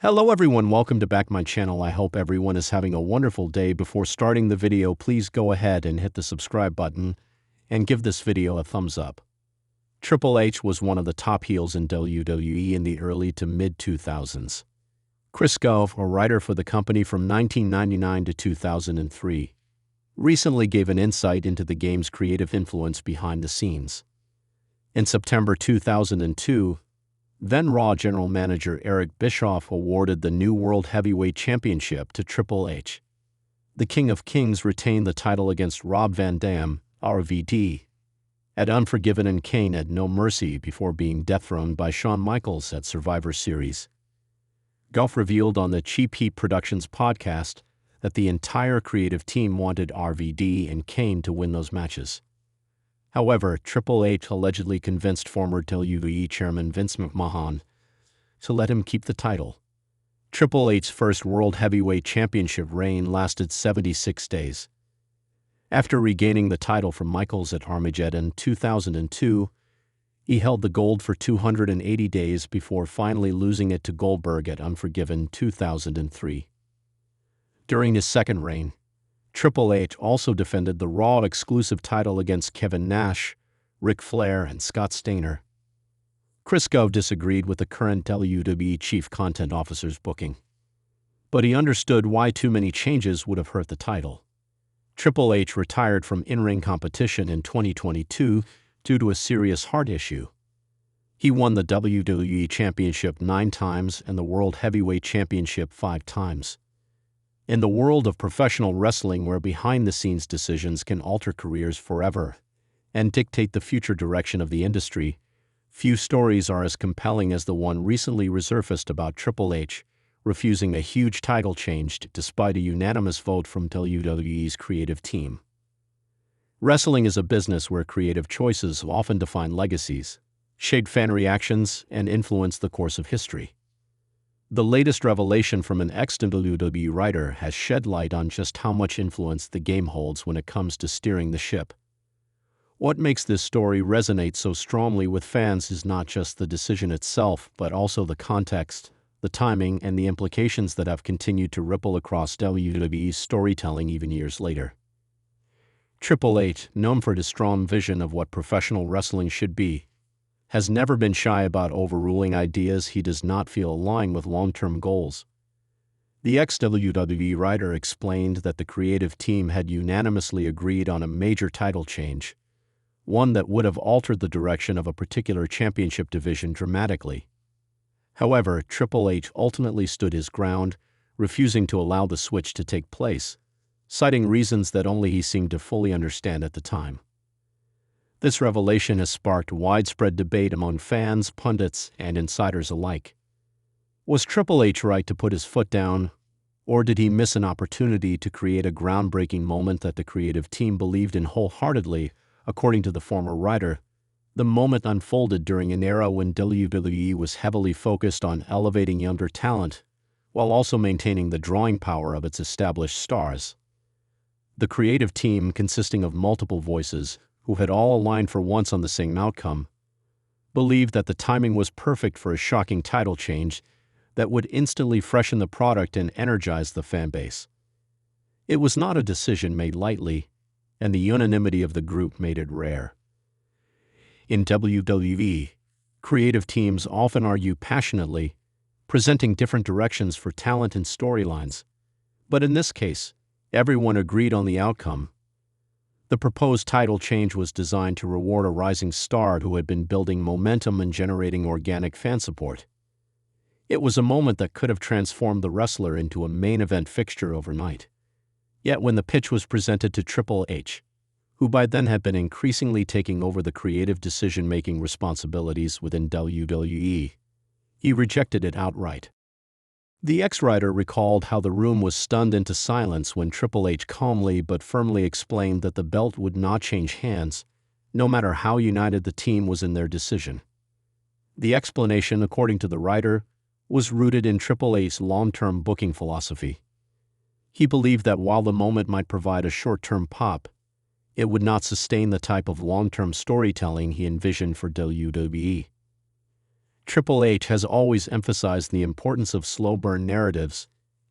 Hello everyone, welcome to back my channel. I hope everyone is having a wonderful day. Before starting the video, please go ahead and hit the subscribe button and give this video a thumbs up. Triple H was one of the top heels in WWE in the early to mid-2000s. Chris Gove, a writer for the company from 1999 to 2003, recently gave an insight into the game's creative influence behind the scenes. In September 2002, then Raw General Manager Eric Bischoff awarded the new World Heavyweight Championship to Triple H. The King of Kings retained the title against Rob Van Dam, RVD, at Unforgiven and Kane at No Mercy before being dethroned by Shawn Michaels at Survivor Series. Goff revealed on the Cheap Heat Productions podcast that the entire creative team wanted RVD and Kane to win those matches. However, Triple H allegedly convinced former WWE chairman Vince McMahon to let him keep the title. Triple H's first World Heavyweight Championship reign lasted 76 days. After regaining the title from Michaels at Armageddon 2002, he held the gold for 280 days before finally losing it to Goldberg at Unforgiven 2003. During his second reign, Triple H also defended the Raw exclusive title against Kevin Nash, Ric Flair, and Scott Steiner. Chris Gove disagreed with the current WWE Chief Content Officer's booking, but he understood why too many changes would have hurt the title. Triple H retired from in-ring competition in 2022 due to a serious heart issue. He won the WWE Championship 9 times and the World Heavyweight Championship 5 times. In the world of professional wrestling, where behind-the-scenes decisions can alter careers forever and dictate the future direction of the industry, few stories are as compelling as the one recently resurfaced about Triple H refusing a huge title change despite a unanimous vote from WWE's creative team. Wrestling is a business where creative choices often define legacies, shape fan reactions, and influence the course of history. The latest revelation from an ex-WWE writer has shed light on just how much influence the game holds when it comes to steering the ship. What makes this story resonate so strongly with fans is not just the decision itself, but also the context, the timing, and the implications that have continued to ripple across WWE's storytelling even years later. Triple H, known for his strong vision of what professional wrestling should be, has never been shy about overruling ideas he does not feel align with long-term goals. The ex-WWE writer explained that the creative team had unanimously agreed on a major title change, one that would have altered the direction of a particular championship division dramatically. However, Triple H ultimately stood his ground, refusing to allow the switch to take place, citing reasons that only he seemed to fully understand at the time. This revelation has sparked widespread debate among fans, pundits, and insiders alike. Was Triple H right to put his foot down, or did he miss an opportunity to create a groundbreaking moment that the creative team believed in wholeheartedly? According to the former writer, the moment unfolded during an era when WWE was heavily focused on elevating younger talent, while also maintaining the drawing power of its established stars. The creative team, consisting of multiple voices, who had all aligned for once on the same outcome, believed that the timing was perfect for a shocking title change that would instantly freshen the product and energize the fan base. It was not a decision made lightly, and the unanimity of the group made it rare. In WWE, creative teams often argue passionately, presenting different directions for talent and storylines, but in this case, everyone agreed on the outcome. The proposed title change was designed to reward a rising star who had been building momentum and generating organic fan support. It was a moment that could have transformed the wrestler into a main event fixture overnight. Yet when the pitch was presented to Triple H, who by then had been increasingly taking over the creative decision-making responsibilities within WWE, he rejected it outright. The ex-writer recalled how the room was stunned into silence when Triple H calmly but firmly explained that the belt would not change hands, no matter how united the team was in their decision. The explanation, according to the writer, was rooted in Triple H's long-term booking philosophy. He believed that while the moment might provide a short-term pop, it would not sustain the type of long-term storytelling he envisioned for WWE. Triple H has always emphasized the importance of slow-burn narratives,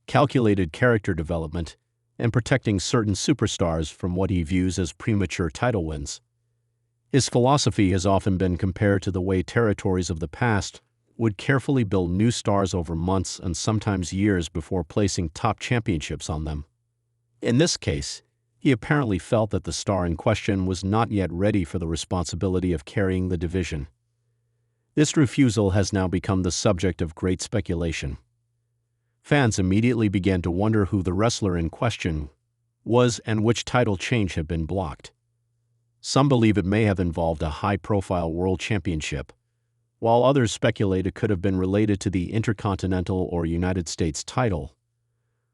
calculated character development, and protecting certain superstars from what he views as premature title wins. His philosophy has often been compared to the way territories of the past would carefully build new stars over months and sometimes years before placing top championships on them. In this case, he apparently felt that the star in question was not yet ready for the responsibility of carrying the division. This refusal has now become the subject of great speculation. Fans immediately began to wonder who the wrestler in question was and which title change had been blocked. Some believe it may have involved a high-profile world championship, while others speculate it could have been related to the Intercontinental or United States title,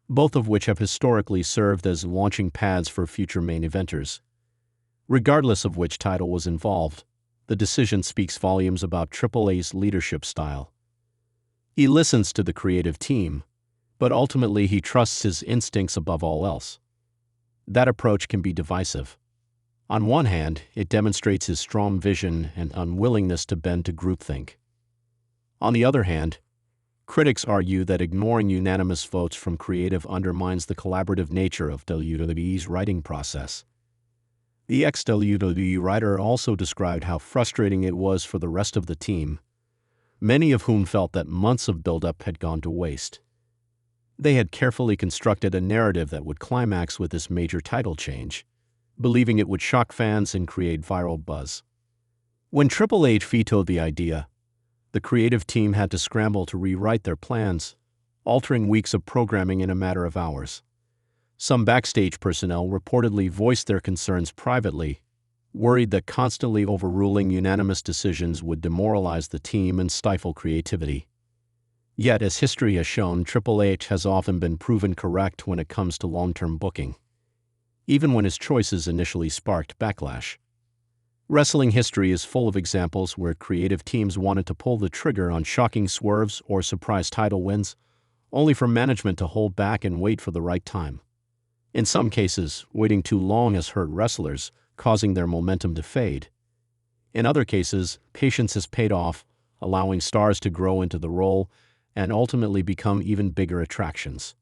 both of which have historically served as launching pads for future main eventers. Regardless of which title was involved, the decision speaks volumes about Triple H's leadership style. He listens to the creative team, but ultimately he trusts his instincts above all else. That approach can be divisive. On one hand, it demonstrates his strong vision and unwillingness to bend to groupthink. On the other hand, critics argue that ignoring unanimous votes from creative undermines the collaborative nature of WWE's writing process. The ex-WWE writer also described how frustrating it was for the rest of the team, many of whom felt that months of build-up had gone to waste. They had carefully constructed a narrative that would climax with this major title change, believing it would shock fans and create viral buzz. When Triple H vetoed the idea, the creative team had to scramble to rewrite their plans, altering weeks of programming in a matter of hours. Some backstage personnel reportedly voiced their concerns privately, worried that constantly overruling unanimous decisions would demoralize the team and stifle creativity. Yet, as history has shown, Triple H has often been proven correct when it comes to long-term booking, even when his choices initially sparked backlash. Wrestling history is full of examples where creative teams wanted to pull the trigger on shocking swerves or surprise title wins, only for management to hold back and wait for the right time. In some cases, waiting too long has hurt wrestlers, causing their momentum to fade. In other cases, patience has paid off, allowing stars to grow into the role and ultimately become even bigger attractions.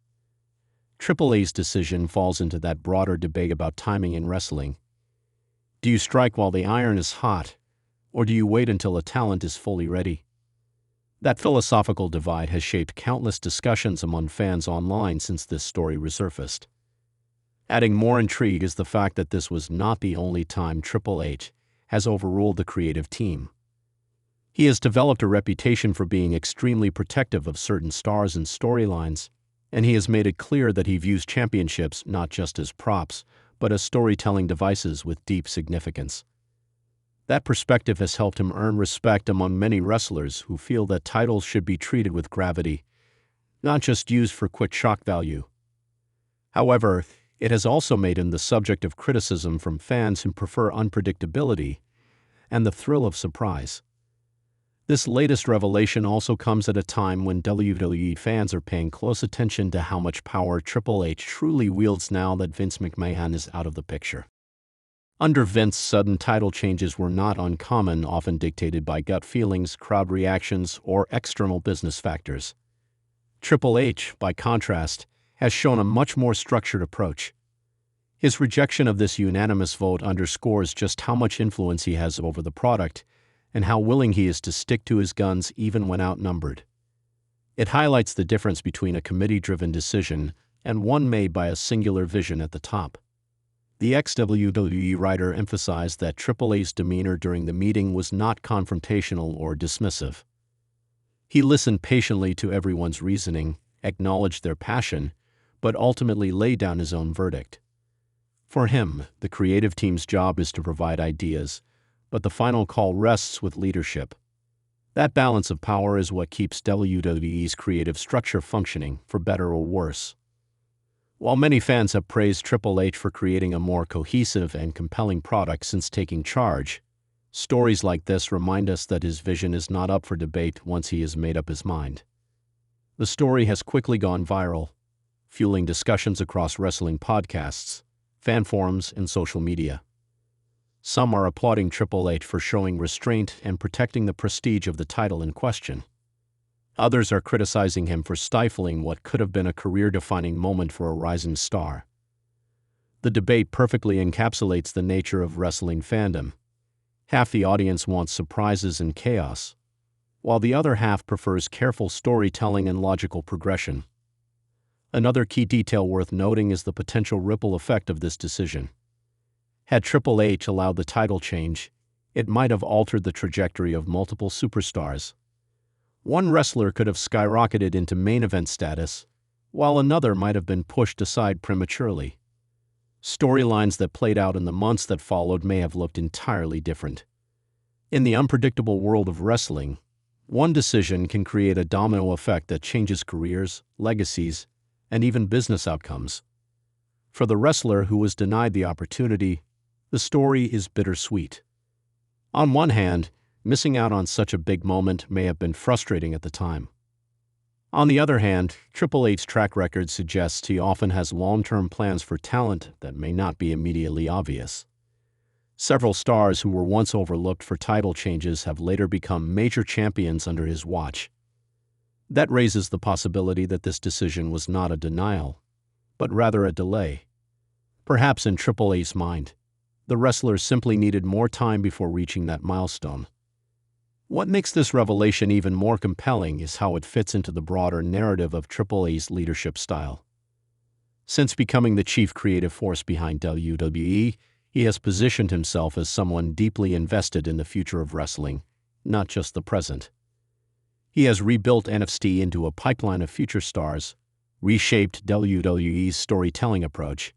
Triple H's decision falls into that broader debate about timing in wrestling. Do you strike while the iron is hot, or do you wait until a talent is fully ready? That philosophical divide has shaped countless discussions among fans online since this story resurfaced. Adding more intrigue is the fact that this was not the only time Triple H has overruled the creative team. He has developed a reputation for being extremely protective of certain stars and storylines, and he has made it clear that he views championships not just as props, but as storytelling devices with deep significance. That perspective has helped him earn respect among many wrestlers who feel that titles should be treated with gravity, not just used for quick shock value. However, it has also made him the subject of criticism from fans who prefer unpredictability and the thrill of surprise. This latest revelation also comes at a time when WWE fans are paying close attention to how much power Triple H truly wields now that Vince McMahon is out of the picture. Under Vince, sudden title changes were not uncommon, often dictated by gut feelings, crowd reactions, or external business factors. Triple H, by contrast, has shown a much more structured approach. His rejection of this unanimous vote underscores just how much influence he has over the product and how willing he is to stick to his guns even when outnumbered. It highlights the difference between a committee-driven decision and one made by a singular vision at the top. The ex-WWE writer emphasized that Triple H's demeanor during the meeting was not confrontational or dismissive. He listened patiently to everyone's reasoning, acknowledged their passion, but ultimately laid down his own verdict. For him, the creative team's job is to provide ideas, but the final call rests with leadership. That balance of power is what keeps WWE's creative structure functioning, for better or worse. While many fans have praised Triple H for creating a more cohesive and compelling product since taking charge, stories like this remind us that his vision is not up for debate once he has made up his mind. The story has quickly gone viral, fueling discussions across wrestling podcasts, fan forums, and social media. Some are applauding Triple H for showing restraint and protecting the prestige of the title in question. Others are criticizing him for stifling what could have been a career-defining moment for a rising star. The debate perfectly encapsulates the nature of wrestling fandom. Half the audience wants surprises and chaos, while the other half prefers careful storytelling and logical progression. Another key detail worth noting is the potential ripple effect of this decision. Had Triple H allowed the title change, it might have altered the trajectory of multiple superstars. One wrestler could have skyrocketed into main event status, while another might have been pushed aside prematurely. Storylines that played out in the months that followed may have looked entirely different. In the unpredictable world of wrestling, one decision can create a domino effect that changes careers, legacies, and even business outcomes. For the wrestler who was denied the opportunity, the story is bittersweet. On one hand, missing out on such a big moment may have been frustrating at the time. On the other hand, Triple H's track record suggests he often has long-term plans for talent that may not be immediately obvious. Several stars who were once overlooked for title changes have later become major champions under his watch. That raises the possibility that this decision was not a denial, but rather a delay. Perhaps in Triple H's mind, the wrestler simply needed more time before reaching that milestone. What makes this revelation even more compelling is how it fits into the broader narrative of Triple H's leadership style. Since becoming the chief creative force behind WWE, he has positioned himself as someone deeply invested in the future of wrestling, not just the present. He has rebuilt NXT into a pipeline of future stars, reshaped WWE's storytelling approach,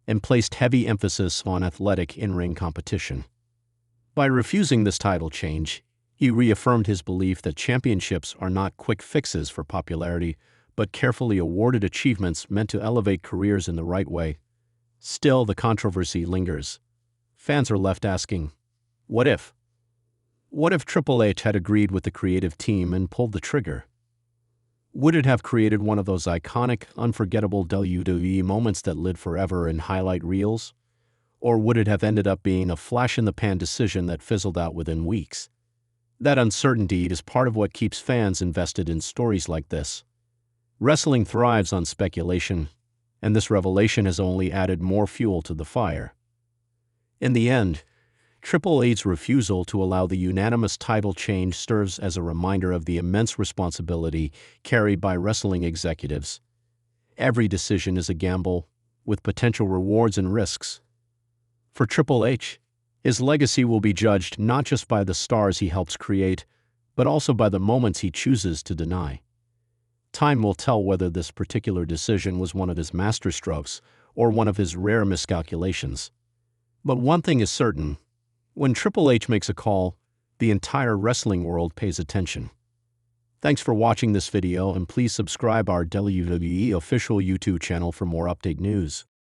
and placed heavy emphasis on athletic in-ring competition. By refusing this title change, he reaffirmed his belief that championships are not quick fixes for popularity, but carefully awarded achievements meant to elevate careers in the right way. Still, the controversy lingers. Fans are left asking, what if? What if Triple H had agreed with the creative team and pulled the trigger? Would it have created one of those iconic, unforgettable WWE moments that live forever in highlight reels? Or would it have ended up being a flash-in-the-pan decision that fizzled out within weeks? That uncertainty is part of what keeps fans invested in stories like this. Wrestling thrives on speculation, and this revelation has only added more fuel to the fire. In the end, Triple H's refusal to allow the unanimous title change serves as a reminder of the immense responsibility carried by wrestling executives. Every decision is a gamble, with potential rewards and risks. For Triple H, his legacy will be judged not just by the stars he helps create, but also by the moments he chooses to deny. Time will tell whether this particular decision was one of his masterstrokes or one of his rare miscalculations. But one thing is certain. When Triple H makes a call, the entire wrestling world pays attention. Thanks for watching this video, and please subscribe our WWE official YouTube channel for more update news.